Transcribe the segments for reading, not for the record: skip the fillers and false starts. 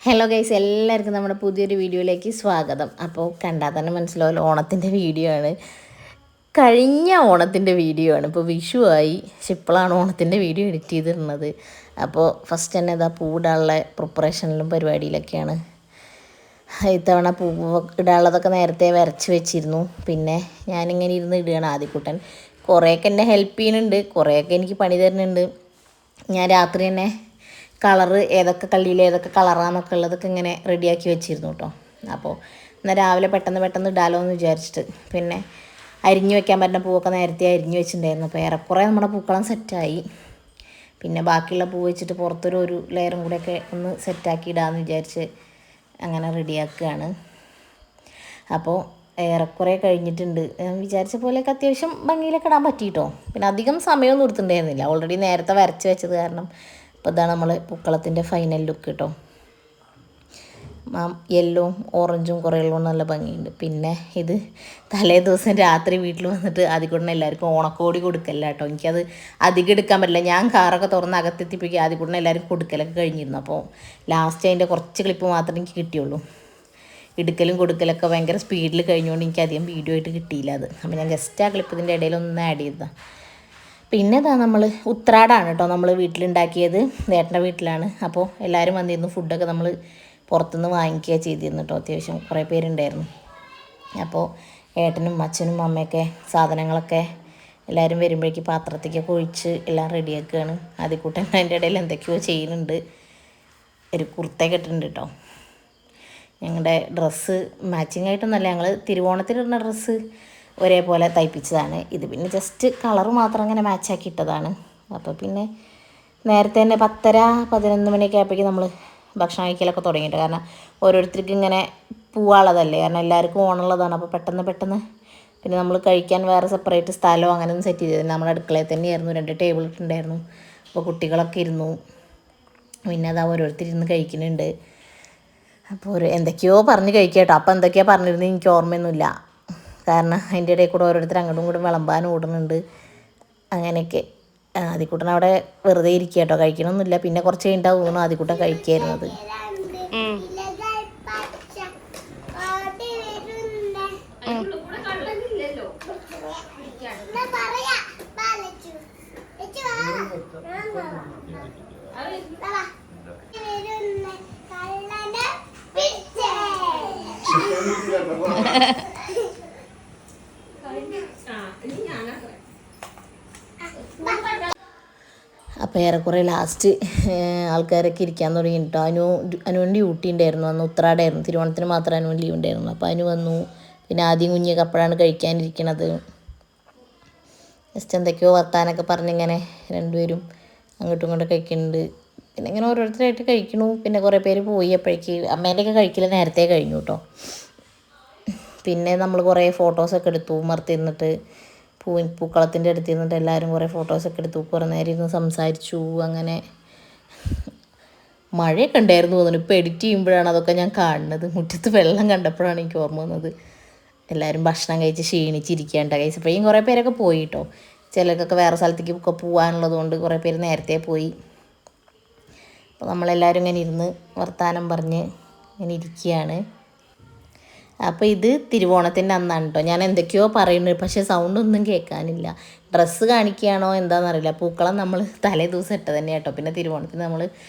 Hello guys, എല്ലാവർക്കും നമ്മുടെ പുതിയൊരു വീഡിയോയിലേക്ക് സ്വാഗതം. അപ്പോൾ കണ്ടാൽ തന്നെ മനസ്സിലാവില്ല, ഓണത്തിൻ്റെ വീഡിയോ ആണ്. കഴിഞ്ഞ ഓണത്തിൻ്റെ വീഡിയോ ആണ്. ഇപ്പോൾ വിഷു ആയി, പക്ഷെ ഇപ്പോഴാണ് ഓണത്തിൻ്റെ വീഡിയോ എഡിറ്റ് ചെയ്തിരുന്നത്. അപ്പോൾ ഫസ്റ്റ് തന്നെ ഇതാ പൂവിടാനുള്ള പ്രിപ്പറേഷനിലും പരിപാടിയിലൊക്കെയാണ്. ഇത്തവണ പൂവ് ഇടാനുള്ളതൊക്കെ നേരത്തെ വരച്ച് വെച്ചിരുന്നു. പിന്നെ ഞാനിങ്ങനെ ഇരുന്ന് ഇടുകയാണ്. ആദ്യക്കുട്ടൻ കുറേയൊക്കെ എന്നെ ഹെൽപ്പ് ചെയ്യുന്നുണ്ട്, കുറേയൊക്കെ എനിക്ക് പണി തരുന്നുണ്ട്. ഞാൻ രാത്രി തന്നെ കളറ് ഏതൊക്കെ കള്ളിയിൽ ഏതൊക്കെ കളറാന്നൊക്കെ ഉള്ളതൊക്കെ ഇങ്ങനെ റെഡിയാക്കി വെച്ചിരുന്നു കേട്ടോ. അപ്പോൾ എന്നാൽ രാവിലെ പെട്ടെന്ന് ഇടാലോ എന്ന് വിചാരിച്ചിട്ട് പിന്നെ അരിഞ്ഞു വെക്കാൻ പറ്റുന്ന പൂവൊക്കെ നേരത്തെ അരിഞ്ഞു വെച്ചിട്ടുണ്ടായിരുന്നു. അപ്പോൾ ഏറെക്കുറെ നമ്മുടെ പൂക്കളം സെറ്റായി. പിന്നെ ബാക്കിയുള്ള പൂ വെച്ചിട്ട് പുറത്തൊരു ലെയറും കൂടെയൊക്കെ ഒന്ന് സെറ്റാക്കി ഇടാമെന്ന് വിചാരിച്ച് അങ്ങനെ റെഡിയാക്കുകയാണ്. അപ്പോൾ ഏറെക്കുറെ കഴിഞ്ഞിട്ടുണ്ട്. ഞാൻ വിചാരിച്ച പോലെയൊക്കെ അത്യാവശ്യം ഭംഗിയിലൊക്കെ ഇടാൻ പറ്റിയിട്ടോ. പിന്നെ അധികം സമയമൊന്നും എടുത്തിട്ടുണ്ടായിരുന്നില്ല, ഓൾറെഡി നേരത്തെ വരച്ച് വെച്ചത് കാരണം. അപ്പോൾ ഇതാണ് നമ്മൾ പൂക്കളത്തിൻ്റെ ഫൈനൽ ലുക്ക് കേട്ടോ. യെല്ലോവും ഓറഞ്ചും കുറേ ഉള്ളതുകൊണ്ട് നല്ല ഭംഗിയുണ്ട്. പിന്നെ ഇത് തലേ ദിവസം രാത്രി വീട്ടിൽ വന്നിട്ട് ആദ്യക്കൂടനെ എല്ലാവർക്കും ഓണക്കോടി കൊടുക്കല്ല കേട്ടോ. എനിക്കത് അധികം എടുക്കാൻ പറ്റില്ല. ഞാൻ കാറൊക്കെ തുറന്ന് അകത്തെത്തിപ്പിക്കുക ആദ്യക്കൂടനെ എല്ലാവരും കൊടുക്കലൊക്കെ കഴിഞ്ഞിരുന്നു. അപ്പോൾ ലാസ്റ്റ് അതിൻ്റെ കുറച്ച് ക്ലിപ്പ് മാത്രമേ എനിക്ക് കിട്ടിയുള്ളൂ. എടുക്കലും കൊടുക്കലൊക്കെ ഭയങ്കര സ്പീഡിൽ കഴിഞ്ഞുകൊണ്ട് എനിക്ക് അധികം വീഡിയോ ആയിട്ട് കിട്ടിയില്ല അത്. അപ്പോൾ ഞാൻ ജസ്റ്റ് ആ ക്ലിപ്പ് ഇതിൻ്റെ ഇടയിലൊന്ന് ആഡ് ചെയ്തതാണ്. പിന്നെ ഇതാ നമ്മൾ ഉത്രാടാണ് കേട്ടോ നമ്മൾ വീട്ടിലുണ്ടാക്കിയത്, ഏട്ടൻ്റെ വീട്ടിലാണ്. അപ്പോൾ എല്ലാവരും വന്നിരുന്നു. ഫുഡൊക്കെ നമ്മൾ പുറത്തുനിന്ന് വാങ്ങിക്കുക ചെയ്തിരുന്നു കേട്ടോ. അത്യാവശ്യം കുറേ പേരുണ്ടായിരുന്നു. അപ്പോൾ ഏട്ടനും അച്ഛനും അമ്മയൊക്കെ സാധനങ്ങളൊക്കെ എല്ലാവരും വരുമ്പോഴേക്ക് പാത്രത്തേക്കൊക്കെ ഒഴിച്ച് എല്ലാം റെഡിയാക്കുകയാണ്. ആദ്യക്കൂട്ടൻ അതിൻ്റെ ഇടയിൽ എന്തൊക്കെയോ ചെയ്യുന്നുണ്ട്. ഒരു കുർത്തയൊക്കെ ഇട്ടിട്ടുണ്ട് കേട്ടോ. ഞങ്ങളുടെ ഡ്രസ്സ് മാച്ചിങ് ആയിട്ടൊന്നുമല്ല, ഞങ്ങൾ തിരുവോണത്തിനിടുന്ന ഡ്രസ്സ് ഒരേപോലെ തയ്പ്പിച്ചതാണ്. ഇത് പിന്നെ ജസ്റ്റ് കളറ് മാത്രം അങ്ങനെ മാച്ചാക്കി ഇട്ടതാണ്. അപ്പോൾ പിന്നെ നേരത്തെ തന്നെ 10:30-11 മണിയൊക്കെ ആയപ്പോഴേക്കും നമ്മൾ ഭക്ഷണം കഴിക്കലൊക്കെ തുടങ്ങിയിട്ട്, കാരണം ഓരോരുത്തർക്കും ഇങ്ങനെ പോവാനുള്ളതല്ലേ, കാരണം എല്ലാവർക്കും ഓണമുള്ളതാണ്. അപ്പോൾ പെട്ടെന്ന് പിന്നെ നമ്മൾ കഴിക്കാൻ വേറെ സെപ്പറേറ്റ് സ്ഥലമോ അങ്ങനെയൊന്നും സെറ്റ് ചെയ്തിരുന്നു. നമ്മുടെ അടുക്കളയിൽ തന്നെയായിരുന്നു, 2 ടേബിൾ ഇട്ടുണ്ടായിരുന്നു. അപ്പോൾ കുട്ടികളൊക്കെ ഇരുന്നു. പിന്നെ അത് ഓരോരുത്തരിരുന്ന് കഴിക്കുന്നുണ്ട്. അപ്പോൾ എന്തൊക്കെയോ പറഞ്ഞ് കഴിക്കുക കേട്ടോ. അപ്പോൾ എന്തൊക്കെയാണ് പറഞ്ഞിരുന്നത് എനിക്ക് ഓർമ്മയൊന്നുമില്ല, കാരണം അതിൻ്റെ ഇടയിൽ കൂടെ ഓരോരുത്തർ അങ്ങോട്ടും ഇങ്ങോട്ടും വിളമ്പാനും ഓടുന്നുണ്ട്. അങ്ങനെയൊക്കെ ആദ്യക്കൂട്ടൻ അവിടെ വെറുതെ ഇരിക്കുക കേട്ടോ, കഴിക്കണമൊന്നുമില്ല. പിന്നെ കുറച്ച് കഴിഞ്ഞിട്ടാണ് തോന്നുന്നു ആദ്യക്കൂട്ടൻ കഴിക്കായിരുന്നത്. അപ്പോൾ ഏറെക്കുറെ ലാസ്റ്റ് ആൾക്കാരൊക്കെ ഇരിക്കാൻ തുടങ്ങി കേട്ടോ. അനുവിന് ഡ്യൂട്ടി ഉണ്ടായിരുന്നു, അന്ന് ഉത്രാടായിരുന്നു. തിരുവോണത്തിന് മാത്രം അനുവിന് ലീവ് ഉണ്ടായിരുന്നു. അപ്പോൾ അനു വന്നു. പിന്നെ ആദ്യം കുഞ്ഞൊക്കെ അപ്പോഴാണ് കഴിക്കാനിരിക്കണത്. ജസ്റ്റ് എന്തൊക്കെയോ വർത്താനൊക്കെ പറഞ്ഞിങ്ങനെ രണ്ടുപേരും അങ്ങോട്ടും ഇങ്ങോട്ടും കഴിക്കുന്നുണ്ട്. പിന്നെ ഇങ്ങനെ ഓരോരുത്തരായിട്ട് കഴിക്കണു. പിന്നെ കുറേ പേര് പോയി. അപ്പോഴേക്ക് അമ്മേൻ്റെയൊക്കെ കഴിക്കൽ നേരത്തെ കഴിഞ്ഞു കേട്ടോ. പിന്നെ നമ്മൾ കുറേ ഫോട്ടോസൊക്കെ എടുത്തു മറത്തിരുന്നിട്ട്, പൂക്കളത്തിൻ്റെ അടുത്ത് ഇരുന്നിട്ട് എല്ലാവരും കുറേ ഫോട്ടോസൊക്കെ എടുത്തു. കുറേ നേരം ഇരുന്ന് സംസാരിച്ചു. അങ്ങനെ മഴയൊക്കെ ഉണ്ടായിരുന്നു തോന്നുന്നു. ഇപ്പോൾ എഡിറ്റ് ചെയ്യുമ്പോഴാണ് അതൊക്കെ ഞാൻ കാണുന്നത്. മുറ്റത്ത് വെള്ളം കണ്ടപ്പോഴാണ് എനിക്ക് ഓർമ്മ വന്നത്. എല്ലാവരും ഭക്ഷണം കഴിച്ച് ക്ഷീണിച്ചിരിക്കേണ്ട കഴിച്ചപ്പോഴേക്കും കുറേ പേരൊക്കെ പോയി കേട്ടോ. ചിലർക്കൊക്കെ വേറെ സ്ഥലത്തേക്ക് ഒക്കെ പോകാനുള്ളത് കൊണ്ട് കുറേ പേര് നേരത്തെ പോയി. അപ്പോൾ നമ്മളെല്ലാവരും ഇങ്ങനെ ഇരുന്ന് വർത്താനം പറഞ്ഞ് ഇങ്ങനെ ഇരിക്കുകയാണ്. അപ്പോൾ ഇത് തിരുവോണത്തിൻ്റെ അന്നാണ് കേട്ടോ. ഞാൻ എന്തൊക്കെയോ പറയുന്നുണ്ട്, പക്ഷേ സൗണ്ടൊന്നും കേൾക്കാനില്ല. ഡ്രസ്സ് കാണിക്കുകയാണോ എന്താണെന്നറിയില്ല. പൂക്കളം നമ്മൾ തലേ ദിവസം ഇട്ട തന്നെ കേട്ടോ. പിന്നെ തിരുവോണത്തിന് നമ്മൾ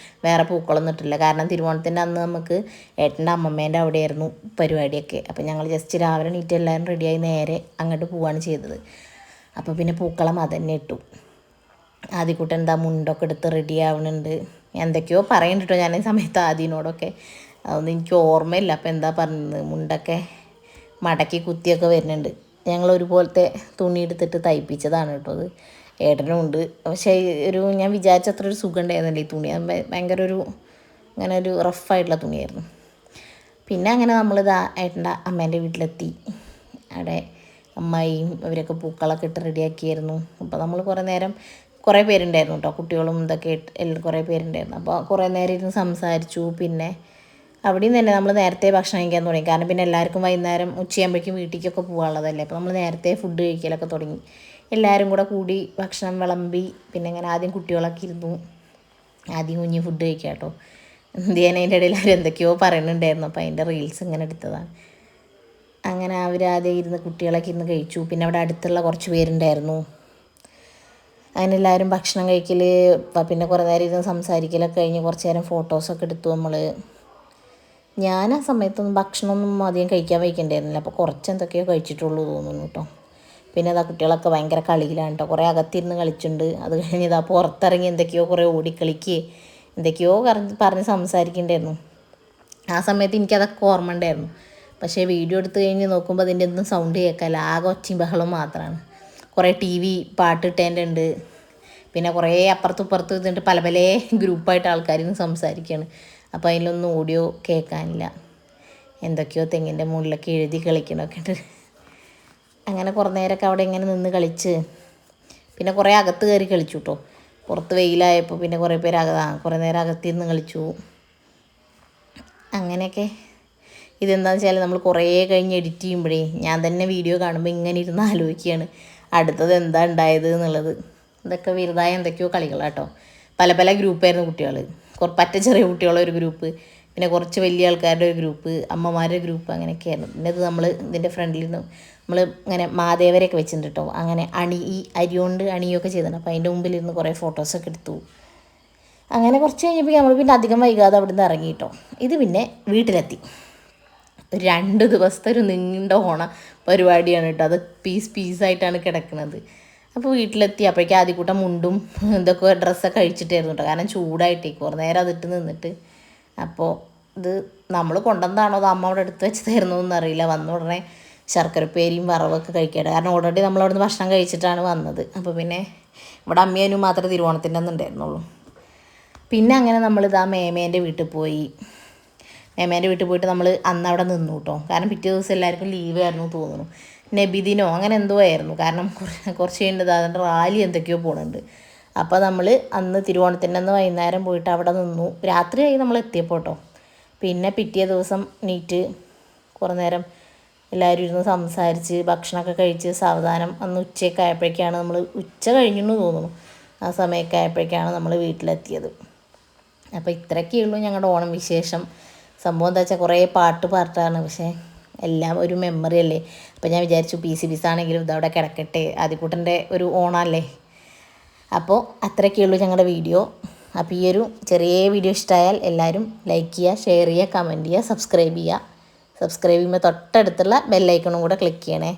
വേറെ പൂക്കളൊന്നും ഇട്ടില്ല, കാരണം തിരുവോണത്തിൻ്റെ അന്ന് നമുക്ക് ഏട്ടൻ്റെ അമ്മമ്മേൻ്റെ അവിടെയായിരുന്നു പരിപാടിയൊക്കെ. അപ്പോൾ ഞങ്ങൾ ജസ്റ്റ് രാവിലെ എണീറ്റ് എല്ലാവരും റെഡിയായി നേരെ അങ്ങോട്ട് പോവുകയാണ് ചെയ്തത്. അപ്പോൾ പിന്നെ പൂക്കളം അതന്നെ ഇട്ടു. ആദ്യക്കൂട്ടൻ എന്താ മുണ്ടൊക്കെ എടുത്ത് റെഡി ആവുന്നുണ്ട്. എന്തൊക്കെയോ പറയുന്നുണ്ട് കേട്ടോ ഞാൻ ഈ സമയത്ത് ആദ്യനോടൊക്കെ. അതൊന്നും എനിക്ക് ഓർമ്മയില്ല. അപ്പോൾ എന്താ പറഞ്ഞത്, മുണ്ടൊക്കെ മടക്കി കുത്തിയൊക്കെ വരുന്നുണ്ട്. ഞങ്ങൾ ഒരുപോലത്തെ തുണി എടുത്തിട്ട് തയ്പ്പിച്ചതാണ് കേട്ടോ അത്. ഏട്ടനും ഉണ്ട്. പക്ഷേ ഞാൻ വിചാരിച്ച അത്ര ഒരു സുഖം ഉണ്ടായിരുന്നില്ല ഈ തുണി. ഭയങ്കര അങ്ങനെ ഒരു റഫായിട്ടുള്ള തുണിയായിരുന്നു. പിന്നെ അങ്ങനെ നമ്മളിതാ ഏട്ടൻ്റെ അമ്മേൻ്റെ വീട്ടിലെത്തി. അവിടെ അമ്മായിയും അവരൊക്കെ പൂക്കളൊക്കെ ഇട്ട് റെഡിയാക്കിയായിരുന്നു. അപ്പോൾ നമ്മൾ കുറേ പേരുണ്ടായിരുന്നു കേട്ടോ, കുട്ടികളും ഇതൊക്കെ എല്ലാം കുറേ പേരുണ്ടായിരുന്നു. അപ്പോൾ കുറേ നേരം ഇരുന്ന് സംസാരിച്ചു. പിന്നെ അവിടെയും തന്നെ നമ്മൾ നേരത്തെ ഭക്ഷണം കഴിക്കാൻ തുടങ്ങി, കാരണം പിന്നെ എല്ലാവർക്കും വൈകുന്നേരം ഉച്ചയാകുമ്പോഴേക്കും വീട്ടിലേക്കൊക്കെ പോകാനുള്ളതല്ലേ. അപ്പോൾ നമ്മൾ നേരത്തെ ഫുഡ് കഴിക്കലൊക്കെ തുടങ്ങി. എല്ലാവരും കൂടി ഭക്ഷണം വിളമ്പി. പിന്നെ ഇങ്ങനെ ആദ്യം കുട്ടികളൊക്കെ ഇരുന്നു, ആദ്യം കുഞ്ഞ് ഫുഡ് കഴിക്കാം കേട്ടോ. ഇന്ത്യനെ അതിൻ്റെ ഇടയിൽ അവർ എന്തൊക്കെയോ പറയുന്നുണ്ടായിരുന്നു. അപ്പോൾ അതിൻ്റെ റീൽസ് ഇങ്ങനെ എടുത്തതാണ്. അങ്ങനെ അവരാദ്യം ഇരുന്ന് കുട്ടികളൊക്കെ ഇരുന്ന് കഴിച്ചു. പിന്നെ അവിടെ അടുത്തുള്ള കുറച്ച് പേരുണ്ടായിരുന്നു. അങ്ങനെ എല്ലാവരും ഭക്ഷണം കഴിക്കൽ, പിന്നെ കുറേ നേരം ഇരുന്ന് സംസാരിക്കലൊക്കെ കഴിഞ്ഞ് കുറച്ച് നേരം ഫോട്ടോസൊക്കെ എടുത്തു നമ്മൾ. ഞാൻ ആ സമയത്തൊന്നും ഭക്ഷണമൊന്നും അധികം കഴിക്കാൻ വയ്ക്കണ്ടായിരുന്നില്ല. അപ്പോൾ കുറച്ച് എന്തൊക്കെയോ കഴിച്ചിട്ടുള്ളൂ തോന്നുന്നു കേട്ടോ. പിന്നെ അതാ കുട്ടികളൊക്കെ ഭയങ്കര കളിയിലാണ് കേട്ടോ. കുറേ അകത്തിരുന്ന് കളിച്ചിട്ടുണ്ട്. അത് കഴിഞ്ഞ് ഇതാ പുറത്തിറങ്ങി എന്തൊക്കെയോ കുറേ ഓടിക്കളിക്കുകയും എന്തൊക്കെയോ പറഞ്ഞ് സംസാരിക്കുന്നുണ്ടായിരുന്നു. ആ സമയത്ത് എനിക്കതൊക്കെ ഓർമ്മ ഉണ്ടായിരുന്നു. പക്ഷേ വീഡിയോ എടുത്ത് കഴിഞ്ഞ് നോക്കുമ്പോൾ അതിൻ്റെ ഒന്നും സൗണ്ട് കേൾക്കാല്ല, ആകെ ഒച്ചയും ബഹളവും മാത്രമാണ്. കുറേ TV പാട്ടിട്ടേൻ്റെ. പിന്നെ കുറേ അപ്പുറത്തും ഇപ്പുറത്തും ഇരുന്നിട്ട് പല പല ഗ്രൂപ്പായിട്ട് ആൾക്കാരിന്ന് സംസാരിക്കുകയാണ്. അപ്പോൾ അതിലൊന്നും ഓഡിയോ കേൾക്കാനില്ല. എന്തൊക്കെയോ തെങ്ങിൻ്റെ മുകളിലൊക്കെ എഴുതി കളിക്കണമൊക്കെ ഉണ്ട്. അങ്ങനെ കുറേ നേരമൊക്കെ അവിടെ ഇങ്ങനെ നിന്ന് കളിച്ച് പിന്നെ കുറേ അകത്ത് കയറി കളിച്ചു കേട്ടോ. പുറത്ത് വെയിലായപ്പോൾ പിന്നെ കുറേ പേര് കുറേ നേരം അകത്തിരുന്ന് കളിച്ചു. അങ്ങനെയൊക്കെ. ഇതെന്താണെന്ന് വെച്ചാൽ നമ്മൾ കുറേ കഴിഞ്ഞ് എഡിറ്റ് ചെയ്യുമ്പോഴേ ഞാൻ തന്നെ വീഡിയോ കാണുമ്പോൾ ഇങ്ങനെ ഇരുന്ന് ആലോചിക്കുകയാണ് അടുത്തത് എന്താ ഉണ്ടായത് എന്നുള്ളത്. ഇതൊക്കെ വെറുതായ എന്തൊക്കെയോ കളികളാട്ടോ. പല പല ഗ്രൂപ്പായിരുന്നു കുട്ടികൾ. പറ്റ ചെറിയ കുട്ടികളെ ഒരു ഗ്രൂപ്പ്, പിന്നെ കുറച്ച് വലിയ ആൾക്കാരുടെ ഒരു ഗ്രൂപ്പ്, അമ്മമാരുടെ ഗ്രൂപ്പ്, അങ്ങനെയൊക്കെയായിരുന്നു. പിന്നെ ഇത് നമ്മൾ ഇതിൻ്റെ ഫ്രണ്ടിൽ നിന്ന് നമ്മൾ ഇങ്ങനെ മാദേവരെയൊക്കെ വെച്ചിട്ടുണ്ട് കേട്ടോ. അങ്ങനെ ഈ അരി കൊണ്ട് അണിയൊക്കെ ചെയ്തിട്ടുണ്ട്. അപ്പോൾ അതിൻ്റെ മുമ്പിലിരുന്ന് കുറേ ഫോട്ടോസൊക്കെ എടുത്തു. അങ്ങനെ കുറച്ച് കഴിഞ്ഞപ്പോൾ നമ്മൾ പിന്നെ അധികം വൈകാതെ അവിടെ നിന്ന് ഇറങ്ങി കേട്ടോ. ഇത് പിന്നെ വീട്ടിലെത്തി. 2 ദിവസത്തെ ഒരു നീണ്ട പരിപാടിയാണ് കേട്ടോ. അത് പീസായിട്ടാണ് കിടക്കുന്നത്. അപ്പോൾ വീട്ടിലെത്തി. അപ്പോഴേക്കും ആദ്യക്കൂട്ടം മുണ്ടും ഇതൊക്കെ ഡ്രസ്സൊക്കെ കഴിച്ചിട്ടായിരുന്നു കേട്ടോ. കാരണം ചൂടായിട്ടേ കുറേ നേരം അതിട്ട് നിന്നിട്ട്. അപ്പോൾ ഇത് നമ്മൾ കൊണ്ടുവന്നതാണോ അത് അമ്മ അവിടെ എടുത്ത് വെച്ചതായിരുന്നോ എന്നറിയില്ല. വന്ന ഉടനെ ശർക്കരപ്പേരിയും വറവൊക്കെ കഴിക്കട്ടെ. കാരണം ഓൾറെഡി നമ്മളവിടുന്ന് ഭക്ഷണം കഴിച്ചിട്ടാണ് വന്നത്. അപ്പോൾ പിന്നെ ഇവിടെ അമ്മേനും മാത്രമേ തിരുവോണത്തിൻ്റെ അന്ന് ഉണ്ടായിരുന്നുള്ളൂ. പിന്നെ അങ്ങനെ നമ്മളിതാ മേമേൻ്റെ വീട്ടിൽ പോയി. മേമേൻ്റെ വീട്ടിൽ പോയിട്ട് നമ്മൾ അന്ന് അവിടെ നിന്നു കേട്ടോ. കാരണം പിറ്റേ ദിവസം എല്ലാവർക്കും ലീവ് ആയിരുന്നു തോന്നുന്നു. നബിദിനോ അങ്ങനെ എന്തോ ആയിരുന്നു. കാരണം കുറച്ച് കഴിഞ്ഞിട്ട് അതിൻ്റെ റാലി എന്തൊക്കെയോ പോകുന്നുണ്ട്. അപ്പോൾ നമ്മൾ അന്ന് തിരുവോണത്തിൻ്റെ അന്ന് വൈകുന്നേരം പോയിട്ട് അവിടെ നിന്നു. രാത്രിയായി നമ്മൾ എത്തിയപ്പോൾ കേട്ടോ. പിന്നെ പിറ്റേ ദിവസം നീറ്റ് കുറേ നേരം എല്ലാവരും ഇരുന്ന് സംസാരിച്ച് ഭക്ഷണമൊക്കെ കഴിച്ച് സാവധാനം അന്ന് ഉച്ചയൊക്കെ ആയപ്പോഴേക്കാണ് നമ്മൾ ഉച്ച കഴിഞ്ഞെന്ന് തോന്നുന്നു. ആ സമയമൊക്കെ ആയപ്പോഴേക്കാണ് നമ്മൾ വീട്ടിലെത്തിയത്. അപ്പോൾ ഇത്രയൊക്കെയുള്ളൂ ഞങ്ങളുടെ ഓണം വിശേഷം. സംഭവം എന്താ വെച്ചാൽ കുറേ പാട്ടാണ്. പക്ഷേ എല്ലാം ഒരു മെമ്മറി അല്ലേ. അപ്പോൾ ഞാൻ വിചാരിച്ചു പീസാണെങ്കിലും ഇതവിടെ കിടക്കട്ടെ, ആദ്യക്കൂട്ടൻ്റെ ഒരു ഓണമല്ലേ. അപ്പോൾ അത്രയൊക്കെയുള്ളൂ ഞങ്ങളുടെ വീഡിയോ. അപ്പോൾ ഈ ഒരു ചെറിയ വീഡിയോ ഇഷ്ടമായാൽ എല്ലാവരും ലൈക്ക് ചെയ്യുക, ഷെയർ ചെയ്യുക, കമൻറ്റ് ചെയ്യുക, സബ്സ്ക്രൈബ് ചെയ്യുക. സബ്സ്ക്രൈബ് ചെയ്യുമ്പോൾ തൊട്ടടുത്തുള്ള ബെല്ലൈക്കണും കൂടെ ക്ലിക്ക് ചെയ്യണേ.